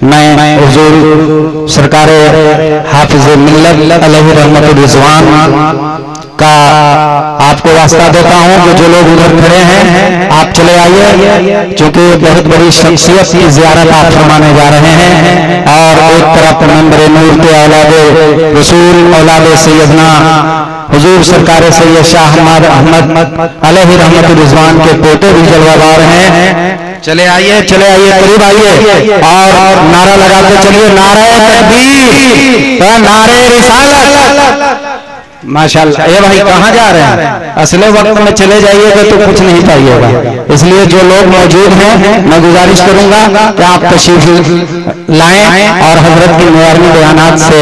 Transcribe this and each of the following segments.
میں حضور سرکار حافظ ملت علیہ رحمت الرضوان کا آپ کو واسطہ دیتا ہوں کہ جو لوگ ادھر کھڑے ہیں آپ چلے آئیے، چونکہ بہت بڑی شخصیت کی زیارت آپ فرمانے جا رہے ہیں۔ اور ایک طرف منبر نور کے اولاد رسول اولاد سیدنا حضور سرکار سید شاہ احمد علیہ رحمت الرضوان کے پوتے بھی جلوہ دار ہیں۔ چلے آئیے قریب آئیے اور نعرہ لگاتے چلیے، نعرہ تکبیر، نعرہ رسالت۔ ماشاءاللہ۔ اے بھائی کہاں جا رہے ہیں؟ اصل وقت میں چلے جائیے گا تو کچھ نہیں پائیے گا، اس لیے جو لوگ موجود ہیں میں گزارش کروں گا کہ آپ تشریف لائیں اور حضرت کی معیارنی بیانات سے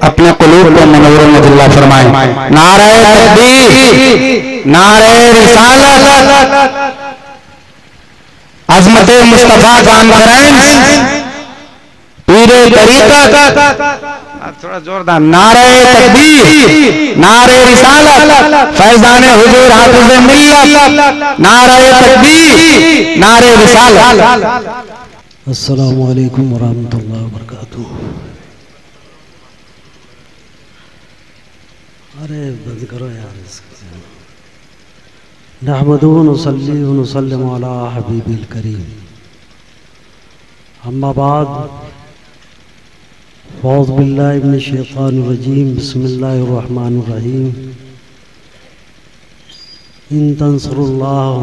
اپنے قلوب کو منور و مجلہ فرمائیں۔ نعرہ تکبیر، نعرہ رسالت، عظمت مصطفیٰ کانفرنس، پیر طریقت، تھوڑا زوردار، نعرہ تکبیر، نعرہ رسالت، فیضان حضور حافظ ملت، نعرہ تکبیر، نعرہ رسالت۔ السلام علیکم ورحمۃ اللہ وبرکاتہ۔ ارے بند کرو یار اس کو۔ نحمدہ ونصلی ونسلم علی حبیب الکریم، اما بعد، اعوذ باللہ من الشیطان الرجیم، بسم اللہ الرحمن الرحیم۔ ان تنصروا اللہ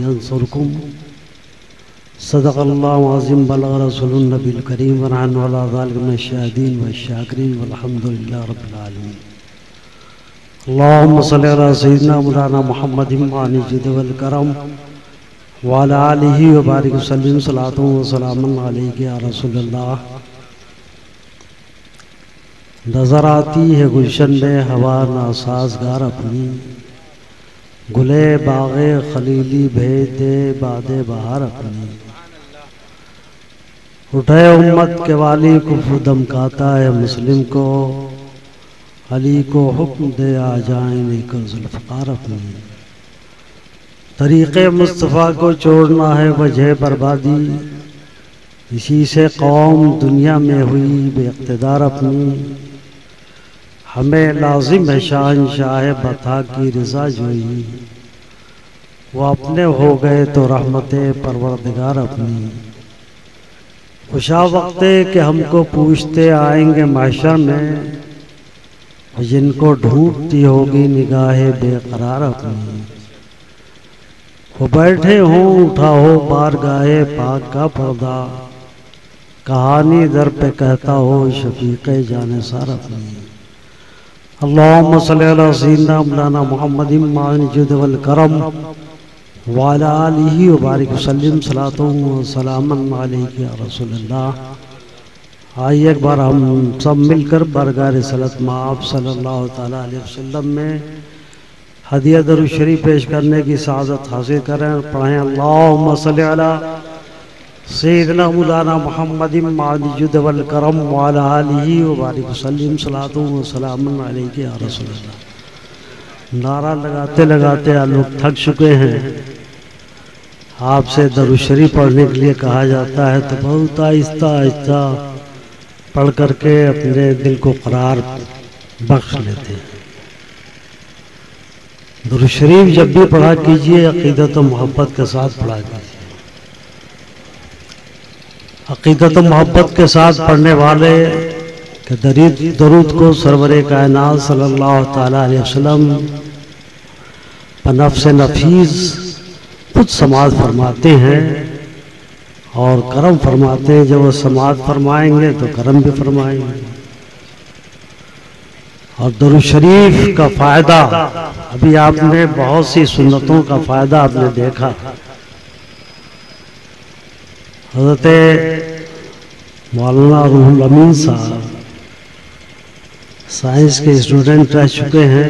ینصرکم، صدق اللہ العظیم، بلغ رسول النبی الکریم، ونحن علی ذلک من الشاہدین والشاکرین، والحمد للہ رب العالمین۔ اللہم صلی علی سیدنا مولانا محمد معانی الجود والکرم وعلی آلہ وبارک وسلم، صلاۃ و سلام علیک یا رسول اللہ۔ نظر آتی ہے گلشن میں ہوا ناسازگار اپنی، گلے باغ خلیلی بھیج دے باد بہار اپنی۔ اٹھے امت کے والی کفر دمکاتا ہے مسلم کو، علی کو حکم دے آ جائیں لے کر ذوالفقار اپنی۔ طریق مصطفیٰ کو چھوڑنا ہے وجہ بربادی، اسی سے قوم دنیا میں ہوئی بے اقتدار اپنی۔ ہمیں لازم ہے شاہنشاہ بطا کی رضا جوئی، وہ اپنے ہو گئے تو رحمت پروردگار اپنی۔ خوشا وقت کہ ہم کو پوچھتے آئیں گے محشر میں، جن کو ڈھونڈتی ہوگی نگاہ بے قرار اپنی۔ وہ بیٹھے ہوں اٹھا ہو بارگاہ پاک کا پردہ، کہانی در پہ کہتا ہو شفیق جانثار اپنی۔ اللہم صلی علی سیدنا مولانا محمد معانی الجود والکرم وعلی آلہ وبارک وسلم، صلاۃ و سلام علیک یا رسول اللہ۔ آئیے ایک بار ہم سب مل کر بارگاہ رسالت مآب صلی اللہ تعالیٰ علیہ وسلم میں ہدیہ درود شریف پیش کرنے کی سعادت حاصل کریں۔ پڑھیں اللہم صلی علی سیدنا مولانا محمد معانی الجود والکرم وعلی آلہ وبارک وسلم، صلاۃ و سلام علیک یا رسول اللہ۔ نعرہ لگاتے لگاتے لوگ تھک چکے ہیں، آپ سے درود شریف پڑھنے کے لیے کہا جاتا ہے تو بہت آہستہ آہستہ پڑھ کر کے اپنے دل کو قرار بخش لیتے ہیں۔ درود شریف جب بھی پڑھا کیجئے عقیدت و محبت کے ساتھ پڑھا کیجئے۔ عقیدت و محبت کے ساتھ پڑھنے والے کہ درود کو سرور کائنات صلی اللہ تعالیٰ علیہ وسلم بنفس نفیس خود سماعت فرماتے ہیں اور کرم فرماتے ہیں۔ جب وہ سماعت فرمائیں گے تو کرم بھی فرمائیں گے۔ اور درود شریف کا فائدہ ابھی آپ نے بہت سی سنتوں کا فائدہ آپ نے دیکھا۔ حضرت مولانا روح الامین صاحب سائنس کے اسٹوڈنٹ رہ چکے ہیں۔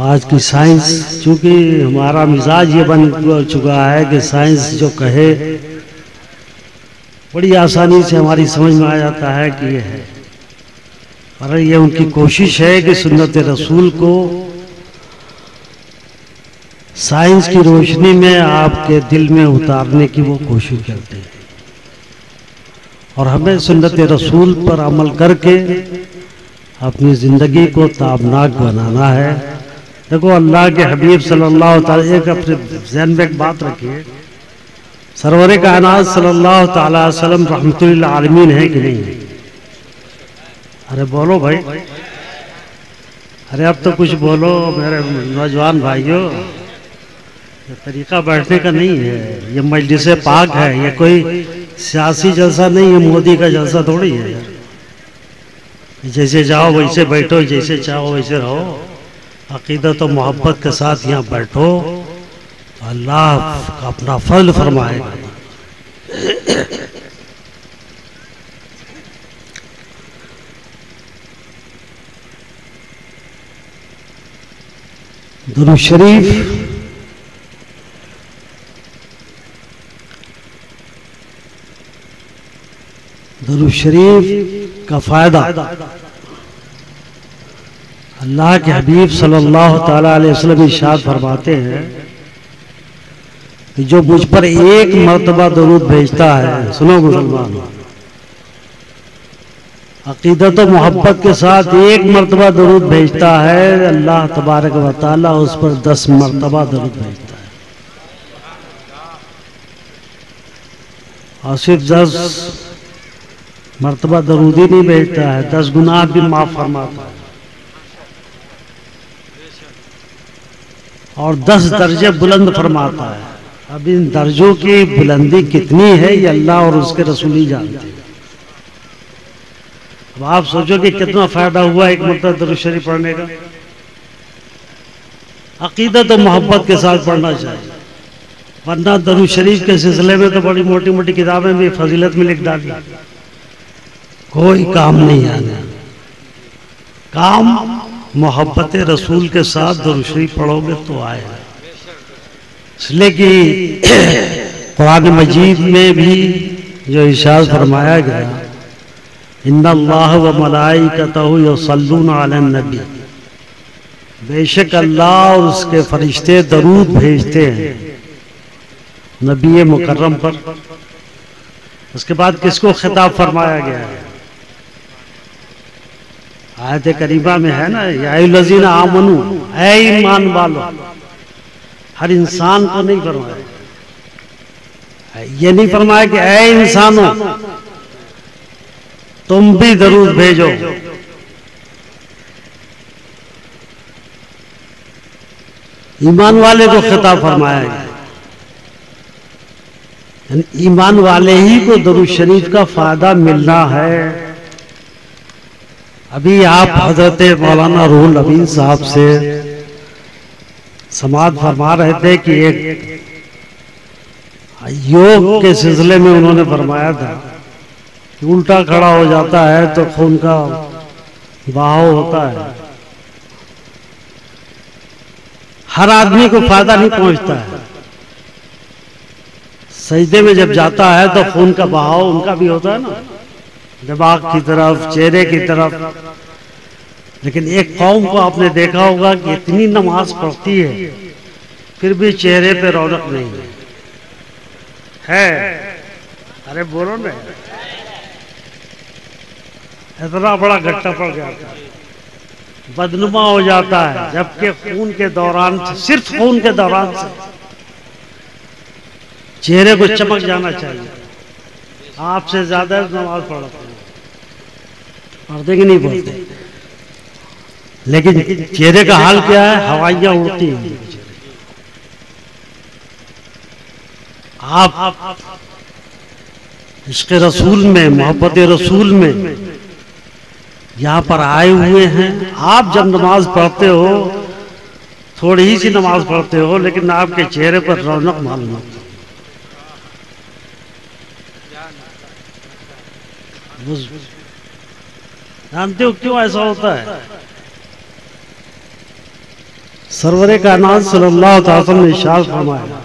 آج کی سائنس، چونکہ ہمارا مزاج یہ بن چکا ہے کہ سائنس جو کہے بڑی آسانی سے ہماری سمجھ میں آ جاتا ہے کہ یہ ہے، اور یہ ان کی کوشش ہے کہ سنت رسول کو سائنس کی روشنی میں آپ کے دل میں اتارنے کی وہ کوشش کرتے ہیں۔ اور ہمیں سنت رسول پر عمل کر کے اپنی زندگی کو تابناک بنانا ہے۔ دیکھو اللہ کے حبیب صلی اللہ تعالیٰ، ایک اپنے ذہن میں ایک بات رکھیے، سرور کائنات صلی اللہ تعالیٰ علیہ وسلم رحمت للعالمین ہے کہ نہیں؟ ارے بولو بھائی، ارے اب تو کچھ بولو میرے نوجوان بھائیوں۔ یہ طریقہ بیٹھنے کا نہیں ہے، یہ مجلس پاک ہے، یہ کوئی سیاسی جلسہ نہیں ہے، مودی کا جلسہ تھوڑی ہے۔ جیسے جاؤ ویسے بیٹھو، جیسے چاہو ویسے رہو، عقیدت و محبت کے ساتھ یہاں بیٹھو، اللہ اپنا فضل فرمائے گا۔ درود شریف درود شریف کا فائدہ اللہ کے حبیب صلی اللہ تعالیٰ علیہ وسلم ارشاد فرماتے ہیں کہ جو مجھ پر ایک مرتبہ درود بھیجتا ہے، سنو مسلمان، عقیدت و محبت کے ساتھ ایک مرتبہ درود بھیجتا ہے، اللہ تبارک و تعالیٰ اس پر 10 مرتبہ درود بھیجتا ہے، اور صرف 10 مرتبہ درود ہی نہیں بھیجتا ہے، 10 گناہ بھی معاف فرماتا ہے، اور 10 درجے بلند فرماتا ہے۔ اب ان درجوں کی بلندی کتنی ہے یہ اللہ اور اس کے رسول ہی جانتے ہیں۔ اب آپ سوچو کہ کتنا فائدہ ہوا ایک مرتبہ درود شریف پڑھنے کا۔ عقیدت و محبت کے ساتھ پڑھنا چاہیے، ورنہ درود شریف کے سلسلے میں تو بڑی موٹی موٹی کتابیں بھی فضیلت میں لکھ ڈالی، کوئی کام نہیں آنا۔ کام محبت رسول کے ساتھ درود شریف پڑھو گے تو آئے گا، اس لیے کہ قرآن مجید میں بھی جو ارشاد فرمایا گیا، ان اللہ و ملائکتہ یصلون علی النبی، بے شک اللہ اور اس کے فرشتے درود بھیجتے ہیں نبی مکرم پر۔ اس کے بعد کس کو خطاب فرمایا گیا ہے؟ آیت کریمہ میں ہے نا، یا ایھا الذین آمنو، اے ایمان والو، ہر انسان کو نہیں فرمایا، یہ نہیں فرمایا کہ اے انسانوں تم بھی درود بھیجو، ایمان والے کو خطاب فرمایا گیا، ایمان والے ہی کو درود شریف کا فائدہ ملنا ہے۔ ابھی آپ حضرت مولانا روح الامین صاحب سے سماعت فرما رہے تھے کہ ایک یوگ کے سلسلے میں انہوں نے فرمایا تھا کہ الٹا کھڑا ہو جاتا ہے تو خون کا بہاؤ ہوتا ہے، ہر آدمی کو فائدہ نہیں پہنچتا ہے، سجدے میں جب جاتا ہے تو خون کا بہاؤ ان کا بھی ہوتا ہے نا، دماغ کی طرف، چہرے کی طرف۔ لیکن ایک قوم کو آپ نے دیکھا ہوگا کہ اتنی نماز پڑھتی ہے پھر بھی چہرے پہ رونق نہیں ہے۔ ارے بولو نا، اتنا بڑا گھٹا پڑ جاتا ہے، بدنما ہو جاتا ہے، جبکہ خون کے دوران، صرف خون کے دوران سے چہرے کو چمک جانا چاہیے۔ آپ سے زیادہ نماز پڑھتے ہیں، پڑھتے کہ نہیں پڑھتے؟ لیکن چہرے کا حال کیا ہے؟ ہوائیاں اڑتی ہیں۔ آپ عشق رسول میں، محبت رسول میں یہاں پر آئے ہوئے ہیں۔ آپ جب نماز پڑھتے ہو، تھوڑی ہی سی نماز پڑھتے ہو، لیکن آپ کے چہرے پر رونق معلوم ہوتی ہے۔ جانتے ہو کیوں ایسا ہوتا ہے؟ سرور کائنات صلی اللہ علیہ وسلم نے ارشاد فرمایا،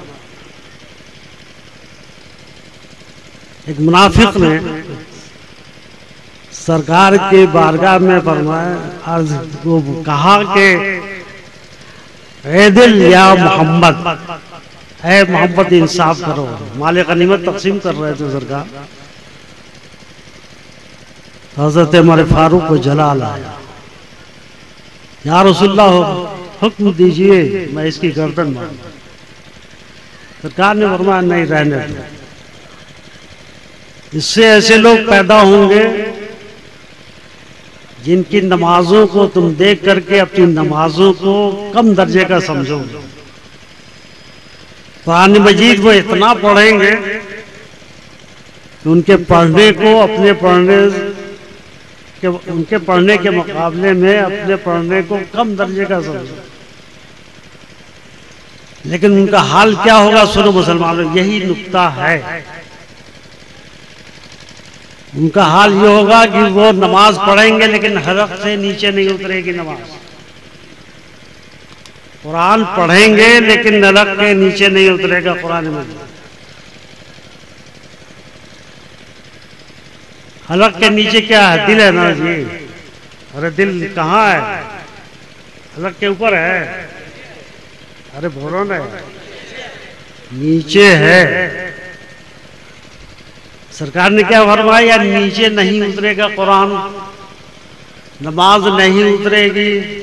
ایک منافق نے سرکار کے بارگاہ میں فرمایا، عرض کو کہا کہ اے دل یا محمد، اے محمد انصاف کرو۔ مال غنیمت تقسیم کر رہے تھے سرکار، حضرت عمر فاروق کو جلال آیا، یا رسول اللہ حکم دیجئے میں اس کی گردن ماروں۔ سرکار نے فرمایا نہیں، رہنے دو، اس سے ایسے لوگ پیدا ہوں گے جن کی نمازوں کو تم دیکھ کر کے اپنی نمازوں کو کم درجے کا سمجھو گے۔ قرآن مجید وہ اتنا پڑھیں گے کہ ان کے پڑھنے کو اپنے ان کے پڑھنے کے مقابلے میں اپنے پڑھنے کو کم درجے کا سمجھو، لیکن ان کا حال کیا ہوگا؟ سنو مسلمانوں، یہی نکتہ ہے۔ ان کا حال یہ ہوگا کہ وہ نماز پڑھیں گے لیکن حلق سے نیچے نہیں اترے گی نماز، قرآن پڑھیں گے لیکن حلق کے نیچے نہیں اترے گا قرآن مجید۔ حلق کے نیچے کیا ہے؟ دل ہے نا جی۔ ارے دل کہاں ہے؟ حلق کے اوپر ہے؟ ارے بولو نا، نیچے ہے۔ سرکار نے کیا فرمایا؟ نیچے نہیں اترے گا قرآن، نماز نہیں اترے گی۔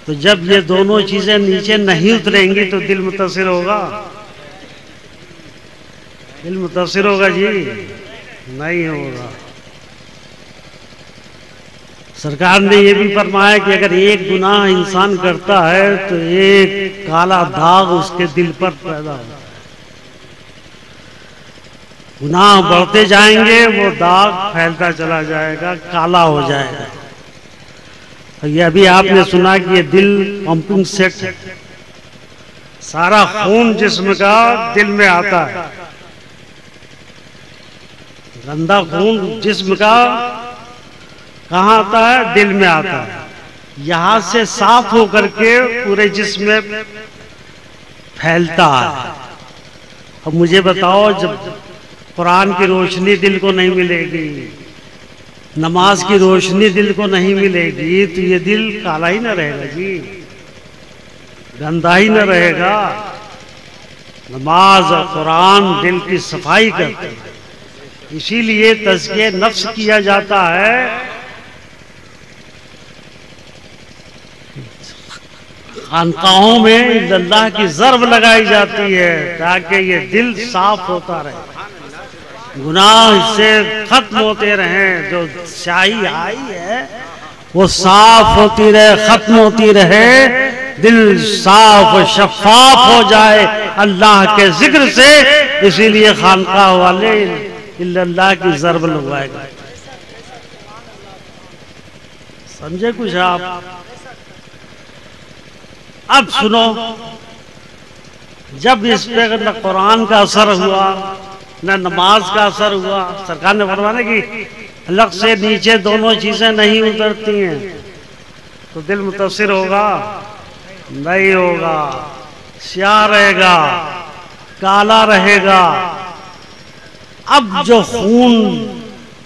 تو جب یہ دونوں چیزیں نیچے نہیں اتریں گی تو دل متاثر ہوگا؟ دل متاثر ہوگا جی؟ نہیں ہوگا۔ سرکار نے یہ بھی فرمایا کہ اگر ایک گناہ انسان کرتا ہے تو ایک کالا داغ اس کے دل پر پیدا ہوگا۔ گناہ بڑھتے جائیں گے وہ داغ پھیلتا چلا جائے گا، کالا ہو جائے گا۔ یہ ابھی آپ نے سنا کہ یہ دل پمپنگ سیٹ ہے، سارا خون جسم کا دل میں آتا ہے، گندا خون جسم کا کہاں آتا ہے؟ دل میں آتا ہے، یہاں سے صاف ہو کر کے پورے جسم میں پھیلتا ہے۔ اب مجھے بتاؤ، جب قرآن کی روشنی دل کو نہیں ملے گی، نماز کی روشنی دل کو نہیں ملے گی، تو یہ دل کالا ہی نہ رہے گا جی، گندا ہی نہ رہے گا۔ نماز اور قرآن دل کی صفائی کرتے ہیں، اسی لیے تزکیہ نفس کیا جاتا ہے۔ خانقاہوں میں اللہ کی ضرب لگائی جاتی ہے تاکہ یہ دل صاف ہوتا رہے، گناہ سے ختم ہوتے رہیں، جو سیاہی آئی ہے وہ صاف ہوتی رہے، ختم ہوتی رہے، دل صاف و شفاف ہو جائے اللہ کے ذکر سے۔ اسی لیے خانقاہ والے اللہ کی ضرب لگوائے گا۔ سمجھے کچھ آپ؟ اب سنو، جب اس پہ نہ قرآن کا اثر ہوا نہ نماز کا اثر ہوا، سرکار نے فرمایا کہ حلق سے نیچے دونوں چیزیں نہیں اترتی ہیں، تو دل متاثر ہوگا؟ نہیں ہوگا، سیاہ رہے گا، کالا رہے گا۔ اب جو خون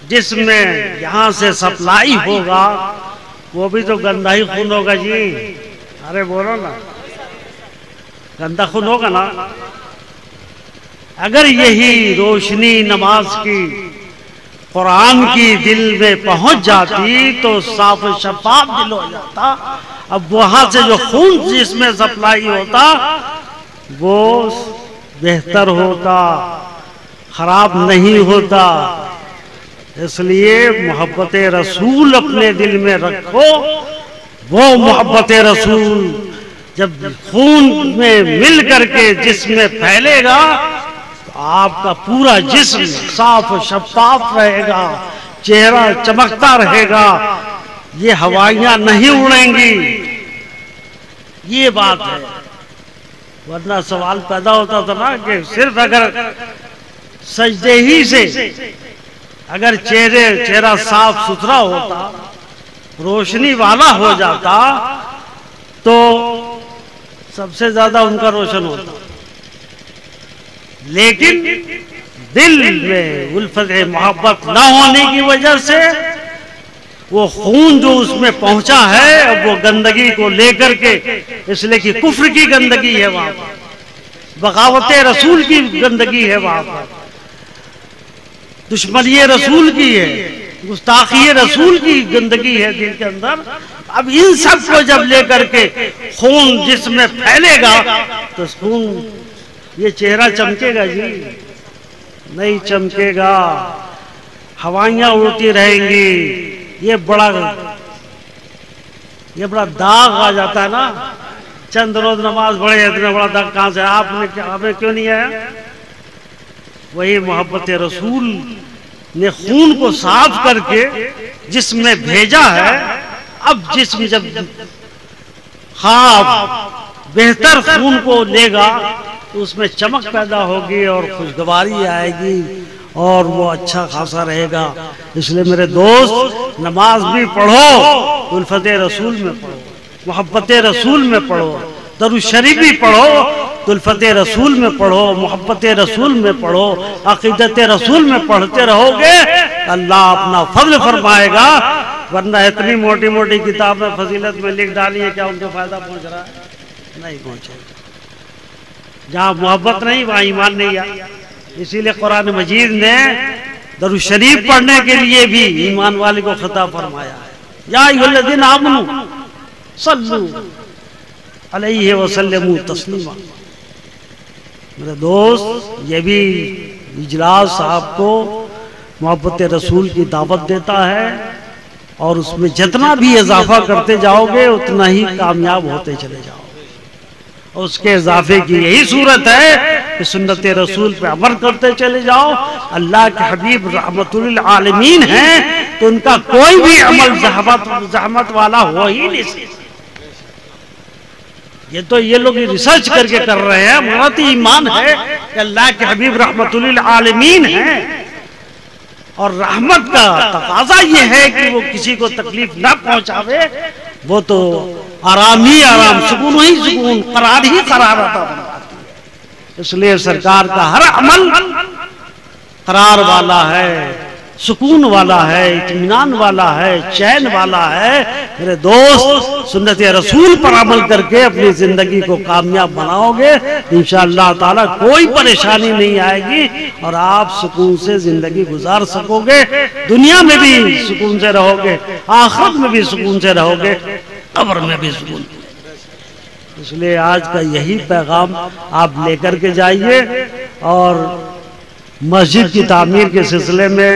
جسم میں یہاں سے سپلائی ہوگا وہ بھی تو گندا ہی خون ہوگا جی۔ ارے بولو نا، گندا خون ہوگا نا۔ اگر یہی روشنی نماز کی، قرآن کی دل میں پہنچ جاتی تو صاف و شفاف دل ہو جاتا۔ اب وہاں سے جو خون جس میں سپلائی ہوتا وہ بہتر ہوتا، خراب نہیں ہوتا۔ اس لیے محبت رسول اپنے دل میں رکھو۔ وہ محبت رسول جب خون میں مل کر کے جسم میں پھیلے گا تو آپ کا پورا جسم صاف و شفاف رہے گا، چہرہ چمکتا رہے گا، یہ ہوائیاں نہیں اڑیں گی۔ یہ بات ہے، ورنہ سوال پیدا ہوتا تھا نا کہ صرف اگر سجدے ہی سے اگر چہرہ صاف ستھرا ہوتا، روشنی والا ہو جاتا تو سب سے زیادہ ان کا روشن ہوتا، لیکن دل میں الفت محبت نہ ہونے کی وجہ سے وہ خون جو اس میں پہنچا ہے اب وہ گندگی کو لے کر کے، اس لیے کہ کفر کی گندگی ہے وہاں پر، بغاوت رسول کی گندگی ہے وہاں پر، دشمنی رسول کی ہے، گستاخی رسول کی گندگی ہے دل کے اندر. اب ان سب کو جب لے کر کے خون جسم میں پھیلے گا تو خون یہ چہرہ چمکے گا؟ جی نہیں چمکے گا. ہوائیاں اڑتی رہیں گی. یہ بڑا داغ آ جاتا ہے نا. چند روز نماز پڑھے اتنا بڑا داغ کہاں سے؟ آپ نے ہمیں کیوں نہیں آیا؟ وہی محبت رسول نے خون کو صاف کر کے جسم میں بھیجا ہے. اب جسم جب خواب بہتر خون کو لے گا تو اس میں چمک پیدا ہوگی اور خوشگواری آئے گی اور وہ اچھا خاصا رہے گا. اس لیے میرے دوست نماز بھی پڑھو تو الفت رسول میں پڑھو, محبت رسول میں پڑھو, درود شریف بھی پڑھو تو الفت رسول میں پڑھو, محبت رسول میں پڑھو, عقیدت رسول میں پڑھتے رہو گے اللہ اپنا فضل فرمائے گا. ورنہ اتنی موٹی موٹی کتابیں فضیلت میں لکھ ڈالی ہے, کیا ان کو فائدہ پہنچ رہا ہے؟ نہیں پہنچے گا. جہاں محبت نہیں وہاں ایمان نہیں ہے. اسی لیے قرآن مجید نے درود شریف پڑھنے کے لیے بھی ایمان والے کو خطاب فرمایا ہے. یا ایھا الذین آمنوا صلوا علیہ وسلموا تسلیما. میرے دوست یہ بھی اجلاس آپ کو محبت رسول کی دعوت دیتا ہے اور اس میں جتنا بھی اضافہ کرتے جاؤ گے اتنا ہی کامیاب ہوتے چلے جاؤ گے. اس کے اضافے کی یہی صورت ہے کہ سنت رسول پہ عمل کرتے چلے جاؤ. اللہ کے حبیب رحمت للعالمین ہیں تو ان کا کوئی بھی عمل زحمت والا ہو ہی نہیں سکتا. یہ تو یہ لوگ ریسرچ کر کے کر رہے ہیں. ہمارا تو ایمان ہے کہ اللہ کے حبیب رحمت للعالمین ہیں اور رحمت کا تقاضا یہ ہے کہ وہ کسی کو تکلیف نہ پہنچاوے. وہ تو آرام ہی آرام, سکون ہی سکون, قرار ہی قرار عطا فرماتی ہے. اس لیے سرکار کا ہر عمل قرار والا ہے, سکون والا ہے, اطمینان والا ہے, چین والا ہے. میرے دوست سنت رسول پر عمل کر کے اپنی زندگی کو کامیاب بناؤ گے انشاءاللہ تعالی کوئی پریشانی نہیں آئے گی اور آپ سکون سے زندگی گزار سکو گے. دنیا میں بھی سکون سے رہو گے, آخرت میں بھی سکون سے رہو گے, قبر میں بھی سکون. اس لیے آج کا یہی پیغام آپ لے کر کے جائیے. اور مسجد کی تعمیر کے سلسلے میں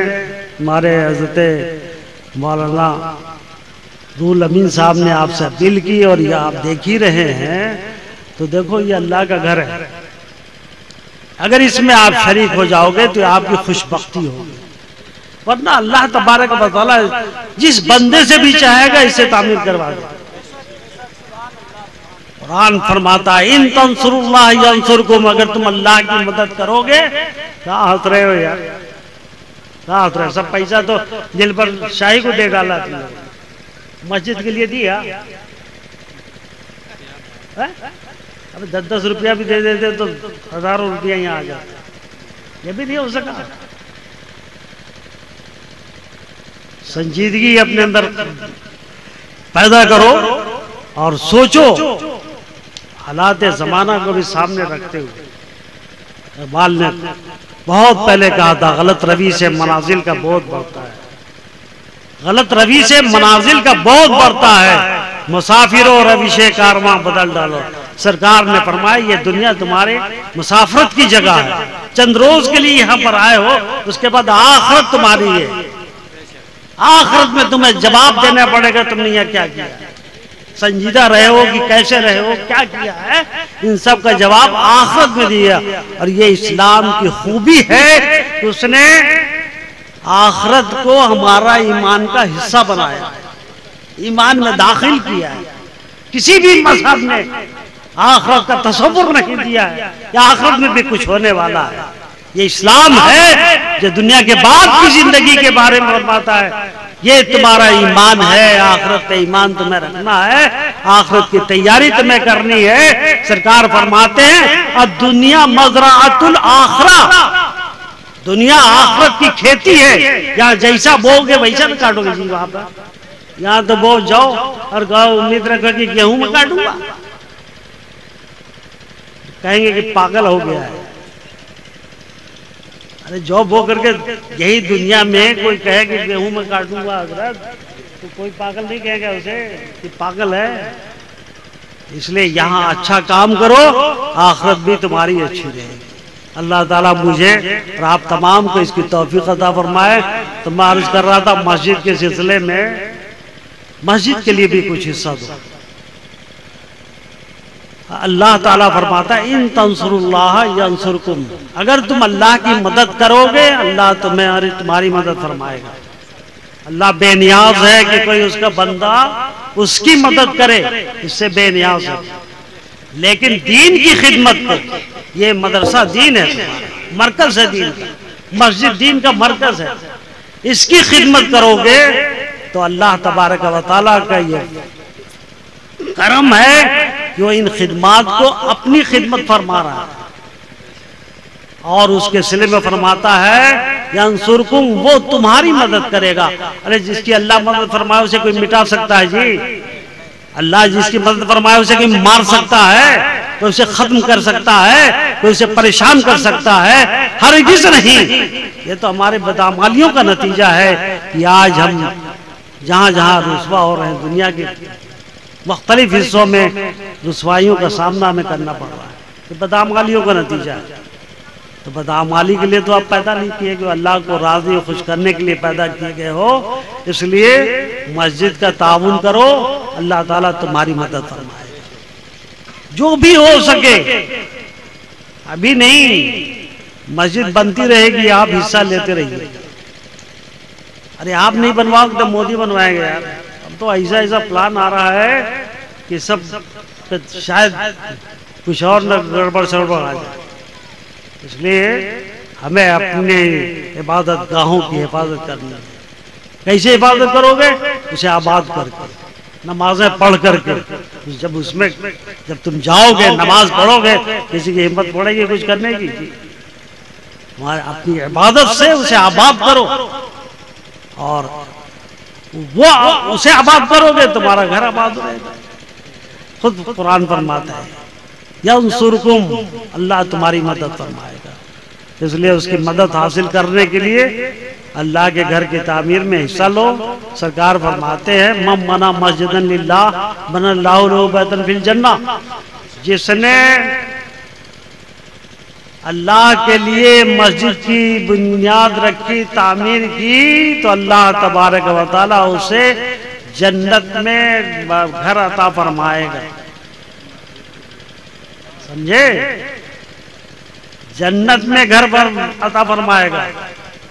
ہمارے حضرت مولانا روح الامین صاحب نے آپ سے اپیل کی اور یہ آپ دیکھ ہی رہے ہیں. تو دیکھو یہ اللہ کا گھر ہے, اگر اس میں آپ شریک ہو جاؤ گے تو آپ کی خوش بختی ہوگی. ورنہ اللہ تبارک و تعالی جس بندے سے بھی چاہے گا اسے تعمیر کروا دے. قرآن فرماتا ہے ان تنصروا اللہ ینصرکم, اگر تم اللہ کی مدد کرو گے. کہاں ہنس رہے ہو یار, کہاں ہنس رہے ہو؟ سب پیسہ تو دل پر شاہی کو دے ڈالا تم نے, مسجد کے لیے دیا. اب 10 روپیہ بھی دے دیتے تو ہزاروں روپیہ یہاں آ جاتے. یہ بھی نہیں ہو سکا. سنجیدگی اپنے اندر پیدا کرو اور سوچو. حالات زمانہ کو بھی سامنے رکھتے ہوئے اقبال نے بہت پہلے کہا تھا غلط روی سے منازل کا بہت بڑھتا ہے. غلط روی سے منازل کا بہت بڑھتا ہے. مسافروں روش کارواں بدل ڈالو. سرکار نے فرمایا یہ دنیا تمہارے مسافرت کی جگہ ہے, چند روز کے لیے یہاں پر آئے ہو, اس کے بعد آخرت تمہاری ہے. آخرت میں تمہیں جواب دینا پڑے گا تم نے یہ کیا کیا, سنجیدہ رہے ہو کہ کیسے رہے ہو, کیا کیا ہے. ان سب کا جواب آخرت میں دیا. اور یہ اسلام کی خوبی ہے کہ اس نے آخرت کو ہمارا ایمان کا حصہ بنایا, ایمان میں داخل کیا ہے. کسی بھی مذہب نے آخرت کا تصور نہیں دیا ہے کہ آخرت میں بھی کچھ ہونے والا ہے. یہ اسلام ہے جو دنیا کے بعد کی زندگی کے بارے میں فرماتا ہے یہ تمہارا ایمان ہے, آخرت کا ایمان تمہیں رکھنا ہے, آخرت کی تیاری تمہیں کرنی ہے. سرکار فرماتے ہیں الدنیا مزرعۃ الآخرہ, دنیا آخرت کی کھیتی ہے. یہاں جیسا بو گے ویسا نہ کاٹو گے. جی وہاں پر یہاں تو بو جاؤ اور کہو امید رکھو کہ گیہوں میں کاٹوں گا, کہیں گے کہ پاگل ہو گیا ہے. ارے جاب ہو کر کے یہی دنیا میں کوئی کہے کہ گیہوں میں کاٹوں گا حضرت تو کوئی پاگل نہیں کہے گا اسے کہ پاگل ہے. اس لیے یہاں اچھا کام کرو آخرت بھی تمہاری اچھی رہے گی. اللہ تعالیٰ مجھے اور آپ تمام کو اس کی توفیق عطا فرمائے. تو میں عرض کر رہا تھا مسجد کے سلسلے میں مسجد کے لیے بھی کچھ حصہ دو. اللہ تعالیٰ فرماتا ہے ان تنصر اللہ ینصرکم، اگر تم اللہ کی مدد کرو گے اللہ تمہاری مدد فرمائے گا. اللہ بے نیاز ہے کہ کوئی اس کا بندہ اس کی مدد کرے، اس سے بے نیاز ہے. لیکن دین کی خدمت کو، یہ مدرسہ دین ہے، مرکز ہے دین کا، مسجد دین کا مرکز ہے، اس کی خدمت کرو گے تو اللہ تبارک و تعالیٰ کا یہ کرم ہے کہ وہ ان خدمات کو اپنی خدمت فرما رہا ہے. اور اس کے صلے میں فرماتا ہے ینصرکم، وہ تمہاری مدد کرے گا. ارے جس کی اللہ مدد فرمائے اسے کوئی مٹا سکتا ہے جی؟ اللہ جس کی مدد فرمائے اسے کوئی مار سکتا ہے؟ کوئی اسے ختم کر سکتا ہے؟ کوئی اسے پریشان کر سکتا ہے؟ ہرگز نہیں. یہ تو ہمارے بدعمالیوں کا نتیجہ ہے کہ آج ہم جہاں جہاں رسوا ہو رہے ہیں، دنیا کے مختلف حصوں میں رسوائیوں کا سامنا ہمیں کرنا پڑ رہا ہے. یہ بدعمالیوں کا نتیجہ ہے. تو بدعمالی کے لیے تو آپ پیدا نہیں کیے گئے، اللہ کو راضی و خوش کرنے کے لیے پیدا کیے گئے ہو. اس لیے مسجد کا تعاون کرو، اللہ تعالیٰ تمہاری مدد فرمائے گا. جو بھی ہو سکے، ابھی نہیں، مسجد بنتی رہے گی، آپ حصہ لیتے رہیے. ارے آپ نہیں بنواؤ تو مودی بنوائیں گے یار. اب تو ایسا پلان آ رہا ہے کہ سب شاید کچھ اور نہ گڑبڑ سڑبڑ آ جائے. اس لیے ہمیں اپنے عبادت گاہوں کی حفاظت کرنی ہے. کیسے حفاظت کرو گے؟ اسے آباد کر کے، نمازیں پڑھ کر کے. جب تم جاؤ گے نماز پڑھو گے، کسی کی ہمت پڑے گی کچھ کرنے کی؟ اپنی عبادت سے اسے آباد کرو، اور وہ اسے آباد کرو گے تمہارا گھر آباد رہے گا. خود قرآن فرماتا ہے ینصرکم، اللہ تمہاری مدد فرمائے گا. اس لیے اس کی مدد حاصل کرنے کے لیے اللہ کے گھر کی تعمیر میں حصہ لو. سرکار فرماتے ہیں من بنا مسجدا للہ بنى اللہ لہ بیتا فی الجنہ، جس نے اللہ کے لیے مسجد کی بنیاد رکھی، تعمیر کی، تو اللہ تبارک و تعالیٰ اسے جنت میں گھر عطا فرمائے گا. سمجھے؟ جنت میں گھر عطا فرمائے گا.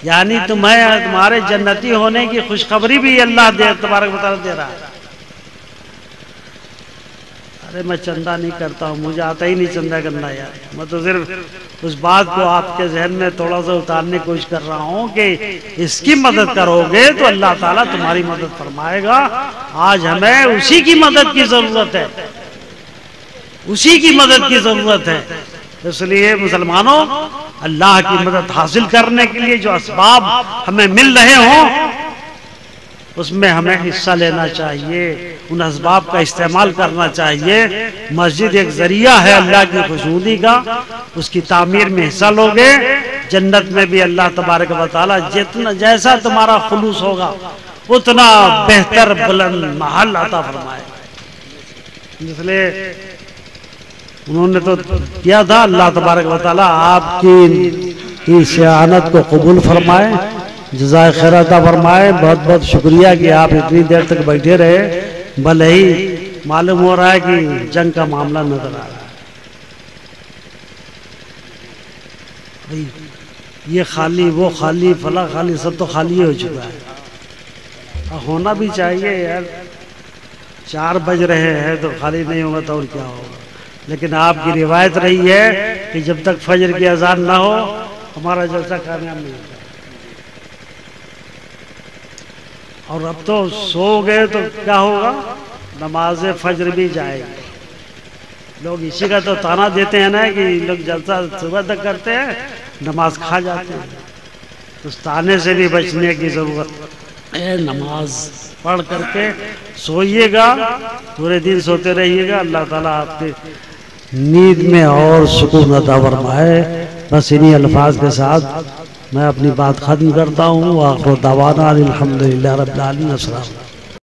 یعنی تمہارے جنتی ہونے کی خوشخبری بھی اللہ تبارک و تعالیٰ دے رہا ہے. ارے میں چندہ نہیں کرتا ہوں، مجھے آتا ہی نہیں چندہ کرنا یار. میں تو صرف اس بات کو آپ کے ذہن میں تھوڑا سا اتارنے کی کوشش کر رہا ہوں کہ اس کی مدد کرو گے تو اللہ تعالیٰ تمہاری مدد فرمائے گا. آج ہمیں اسی کی مدد کی ضرورت ہے، اسی کی مدد کی ضرورت ہے. اس لیے مسلمانوں، اللہ کی مدد حاصل کرنے کے لیے جو اسباب ہمیں مل رہے ہوں اس میں ہمیں حصہ لینا چاہیے، ان اسباب کا استعمال کرنا چاہیے. مسجد ایک ذریعہ ہے اللہ کی خوشنودی کا. اس کی تعمیر میں حصہ لوگے، جنت میں بھی اللہ تبارک و تعالیٰ جیسا تمہارا خلوص ہوگا اتنا بہتر بلند محل عطا فرمائے. اس لیے انہوں نے تو کیا تھا، اللہ تبارک و تعالیٰ آپ کی استعانت کو قبول فرمائے، جزائے خیر عطا فرمائے. بہت بہت شکریہ کہ آپ اتنی دیر تک بیٹھے رہے. بھلے ہی معلوم ہو رہا ہے کہ جنگ کا معاملہ نظر آ رہا ہے. یہ خالی، وہ خالی، فلاں خالی، سب تو خالی ہو چکا ہے. ہونا بھی چاہیے یار. 4 بج رہے ہیں تو خالی نہیں ہوگا تو اور کیا ہوگا. لیکن آپ کی روایت رہی ہے کہ جب تک فجر کی اذان نہ ہو ہمارا جلسہ کامیاب نہیں ہوتا. اور اب تو سو گئے تو کیا ہوگا؟ نماز فجر بھی جائے گی. لوگ اسی کا تو تانا دیتے ہیں نا کہ لوگ جلسہ صبح تک کرتے ہیں، نماز کھا جاتے ہیں. تو اس تانے سے بھی بچنے کی ضرورت ہے. نماز پڑھ کر کے سوئیے گا، پورے دن سوتے رہیے گا. اللہ تعالیٰ آپ کے نیند میں اور سکون عطا فرمائے. بس انہی الفاظ کے ساتھ میں اپنی بات ختم کرتا ہوں. وآخر دعوانا الحمدللہ رب العالمین. السلام.